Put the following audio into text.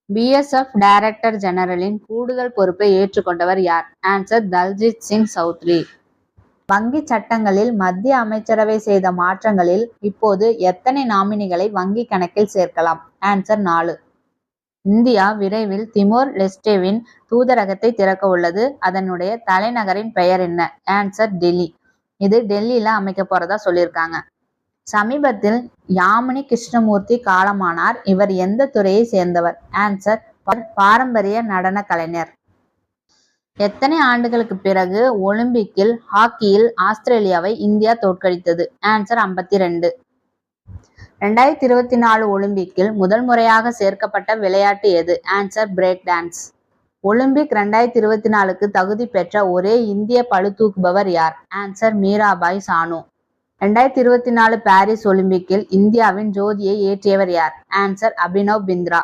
BSF director ஜெனரலின் கூடுதல் பொறுப்பை ஏற்றுக்கொண்டவர் யார்? ஆன்சர் தல்ஜித் சிங் சௌத்ரி. வங்கி சட்டங்களில் மத்திய அமைச்சரவை செய்த மாற்றங்களில் இப்போது எத்தனை நாமினிகளை வங்கி கணக்கில் சேர்க்கலாம்? ஆன்சர் 4. இந்தியா விரைவில் திமோர் லெஸ்டேவின் தூதரகத்தை திறக்க உள்ளது. அதனுடைய தலைநகரின் பெயர் என்ன? ஆன்சர் டெல்லி. இது டெல்லியில அமைக்க போறதா சொல்லியிருக்காங்க. சமீபத்தில் யாமினி கிருஷ்ணமூர்த்தி காலமானார். இவர் எந்த துறையை சேர்ந்தவர்? ஆன்சர் பாரம்பரிய நடன கலைஞர். எத்தனை ஆண்டுகளுக்கு பிறகு ஒலிம்பிக்கில் ஹாக்கியில் ஆஸ்திரேலியாவை இந்தியா தோற்கடித்தது? ஆன்சர் 52. 2024 ஒலிம்பிக்கில் முதல் முறையாக சேர்க்கப்பட்ட விளையாட்டு எது? Answer break dance. ஒலிம்பிக் 2024க்கு தகுதி பெற்ற ஒரே இந்திய பளுதூக்குபவர் யார்? ஆன்சர் மீராபாய் சானு. 2024 பாரிஸ் ஒலிம்பிக்கில் இந்தியாவின் ஜோதியை ஏற்றியவர் யார்? ஆன்சர் அபினவ் பிந்த்ரா.